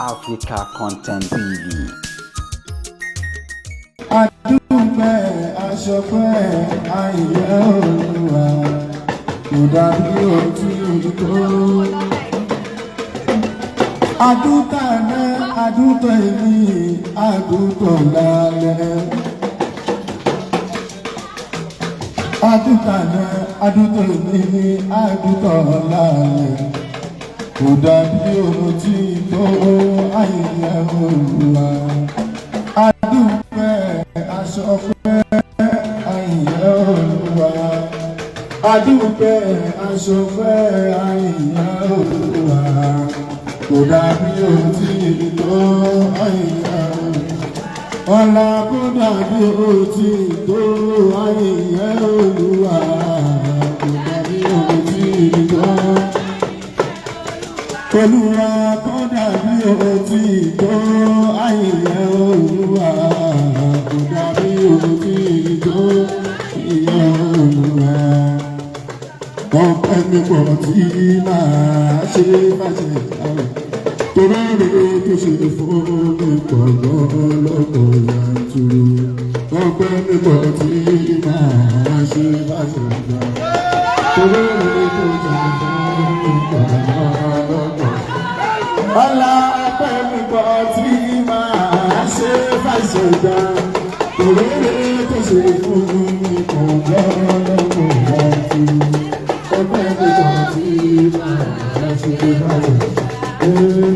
Africa Content TV. Adúpẹ́ aṣọpẹ́ ayẹyẹ Olúwa kò dàbí òtítọ́. Adútàná adútọ̀ èmi adútọ̀ lálẹ́. Adútàná adútọ̀ èmi adútọ̀ lálẹ́. Kò dàbí òtítọ́ ayẹyẹ Olúwa. Adúpẹ́ aṣọpẹ́ ayẹyẹ Olúwa. Adúpẹ́ aṣọpẹ́ ayẹyẹ Olúwa. Kò dàbí òtítọ́ ayẹyẹ Olúwa. Ọlá kò dàbí òtítọ́ ayẹyẹ Olúwa. Kò dàbí òtítọ́. Olúwa kò dàbí òtítọ́ ayẹyẹ Olúwa. Kò dàbí òtítọ́ ayẹyẹ Olúwa. Ọpẹ́ mi pọ̀ tí màá ṣe bàjẹ́ àwọn torí rere tó ṣe fún mi pọ̀ lọ́pọ̀ yanturu. Ọpẹ́ mi pọ̀ tí màá ṣe bàjẹ́ àwọn torí rere tó ṣe fún mi pọ̀ lọ́pọ̀. Ọlá ọpẹ́ mi pọ̀ tí màá ṣe bàjẹ́ àwọn torí rere tó ṣe fún mi pọ̀ lọ́pọ̀ yanturu. Ọpẹ́ mi pọ̀ tí màá ṣe bàjẹ́ àwọn.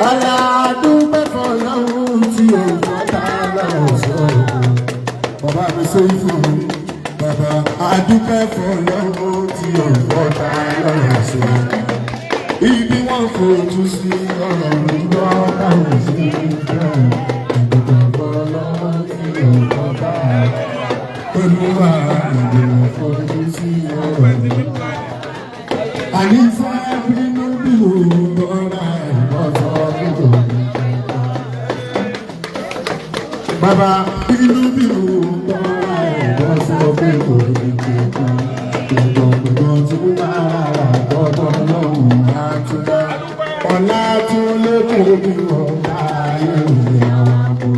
Aládùúgbò fọlọ́run tí ó fọ́tà lọ́sọ̀. Bàbá mi ṣe fún mi. Bàbá adúpẹ́ fọlọ́run tí ó fọ́tà lọ́sọ̀. Ibi wọ́n fojú sí ọ̀rọ̀ ló káwọn sí ìjọ. Adúpẹ́ fọlọ́run tí ó fọ́tà lọ́sọ̀. Olúwa ìgbìmọ̀ fojú sí ọ̀rọ̀ ló. Àníṣe bínú bínú bọ́ra ẹ̀kọ́. Bàbá bínú bínú bọ́ra ẹ̀kọ́ sọ pé kò ní kíkọ́. Ìgbọ̀ngbọ̀n tí ó bá rà gbọ́dọ̀ lọ́hùn àtúndá. Ọ̀la tí ó lékè bí ọ̀gá ayé ìwé àwọn àbò.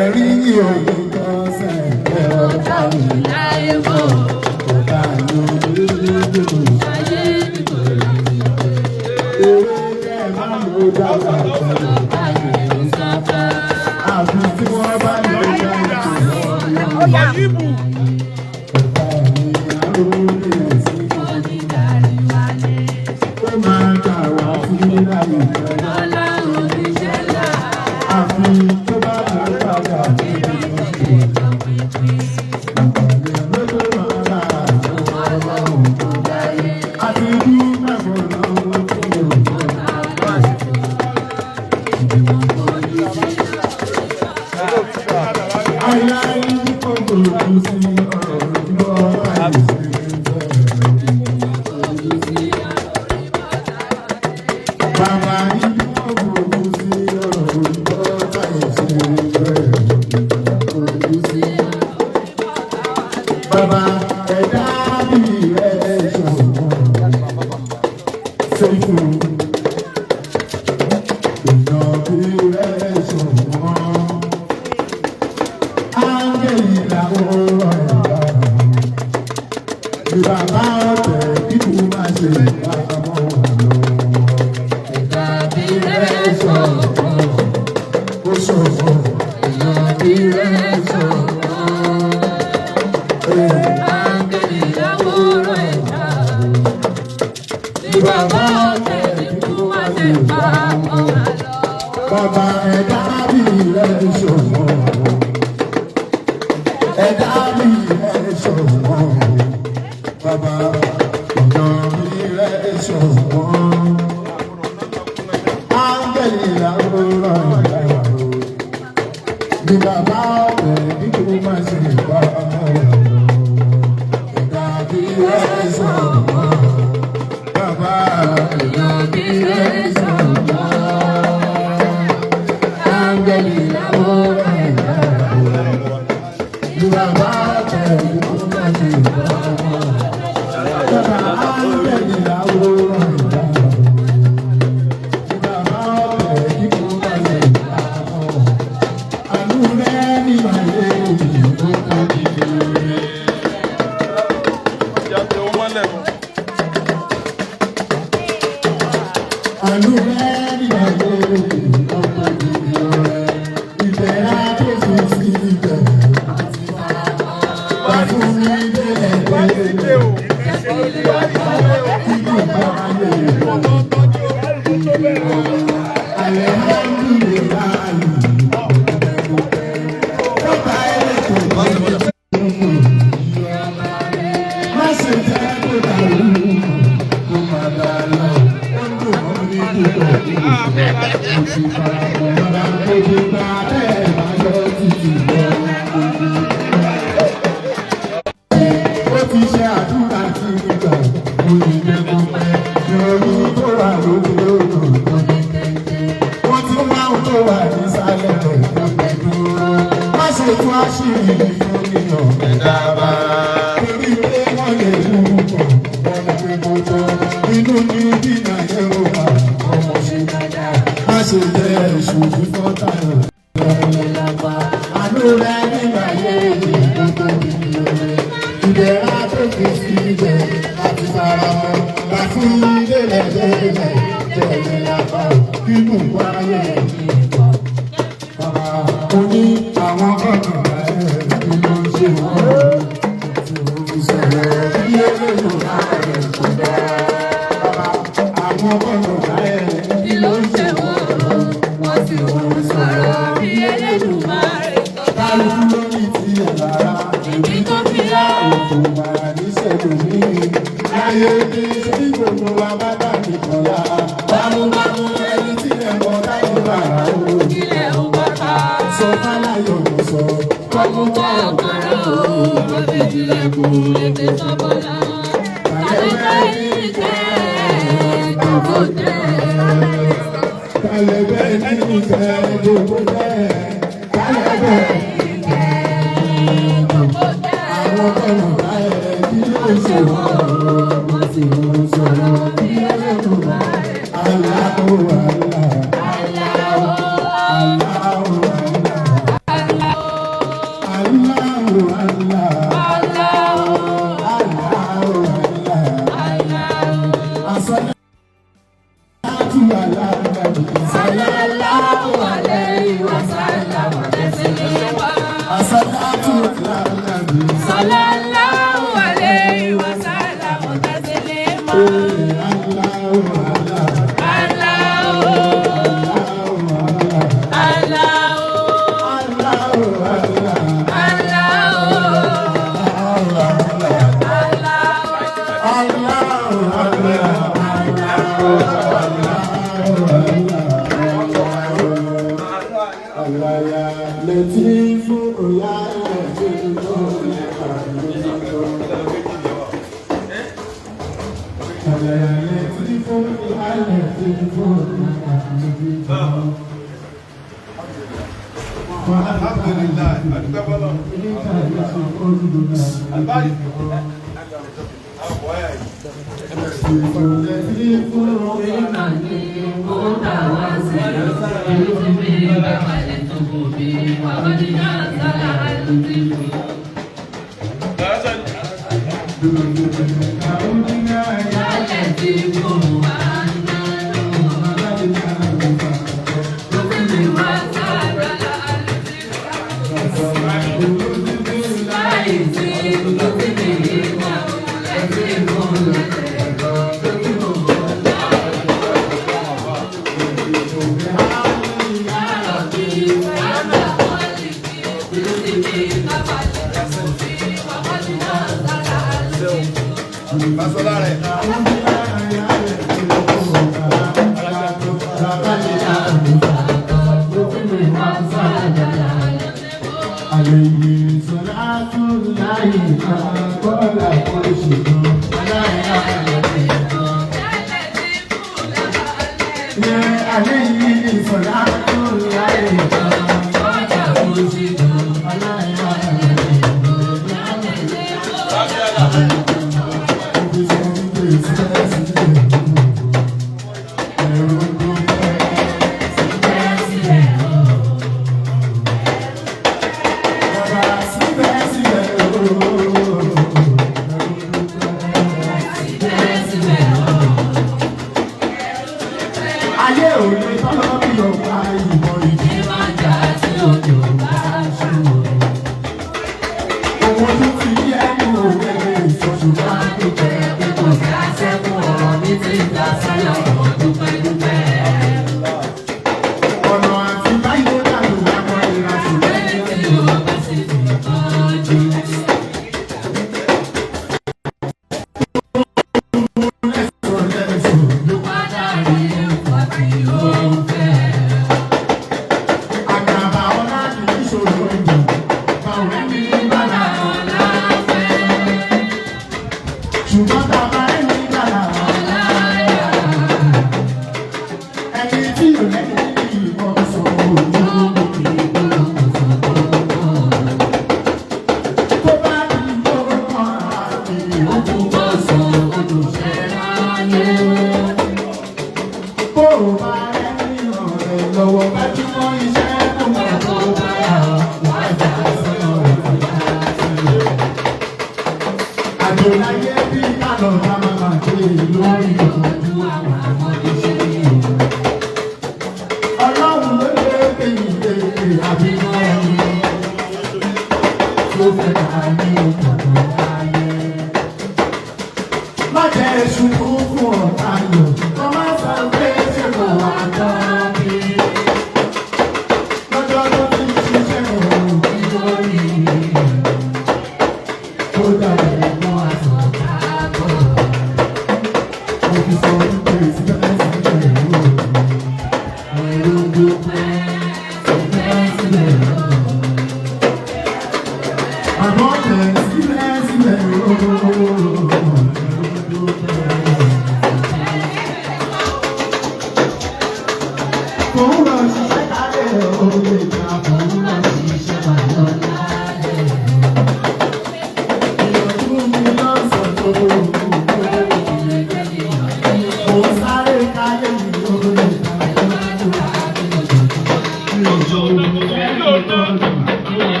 Ẹ̀rí ní òye kan sẹ́ẹ̀kẹ́ ọ̀tá mi láyé bọ̀. Ọ̀tá mi ò ní bínú ayé nítorí ewé jẹ́ máa ló dábàá pẹ̀lú ayé ìsáfà. Àfi tí wọ́n bá lè dá ìṣòro ọ̀yà ìbù. Ọ̀tá mi àròlé sí orí àríwáyé. Ó máa dà wá sí láyé ìfẹ́. Ọlọ́run ní ṣẹlẹ̀. Àfi tó bá lè padà níbi ìṣòro ìpínpín. Ìpàdé lójú ọ̀la àwọn ọlọ́run tó dáyé. Àti bí mẹ́fọ̀ lọ́wọ́ tí ó gbọ́ lápá ìfọ̀. Ìgbìmọ̀ fojú sí. Àyà ìlú kan kò lójú sí ọ̀rọ̀ lójúbọ̀ àìsí ìgbìmọ̀ fojú sí. Bàbá ìlú kan kò lójú sí ọ̀rọ̀ lójúbọ̀ àìsí ìgbìmọ̀ fojú sí. Bàbá ẹ̀dá bí ẹ̀ ṣọ̀wọ́n ṣe fún èèyàn bí ẹ̀ ṣọ̀wọ́n. Áńgẹ́lì làwọn ẹ̀dá bí bàbá ọ̀tẹ̀ kíkú máa ṣe ìpamọ́ lọ́wọ́. Ẹ̀dá bí ẹ̀ ṣọ̀wọ́n ó ṣọ̀wọ́n èèyàn bí ẹ̀ ṣọ̀wọ́n. Áńgẹ́lì làwọn ẹ̀dá bí bàbá ọ̀tẹ̀ kíkú máa ṣe ìpamọ́ lọ́wọ́. Bàbá ẹ̀dá bí ẹ̀ ṣọ̀wọ́n. Ẹ̀dá mi ẹ̀ ṣọ̀wọ́n. Bàbá ọ̀nà mi ẹ̀ ṣọ̀wọ́n.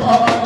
I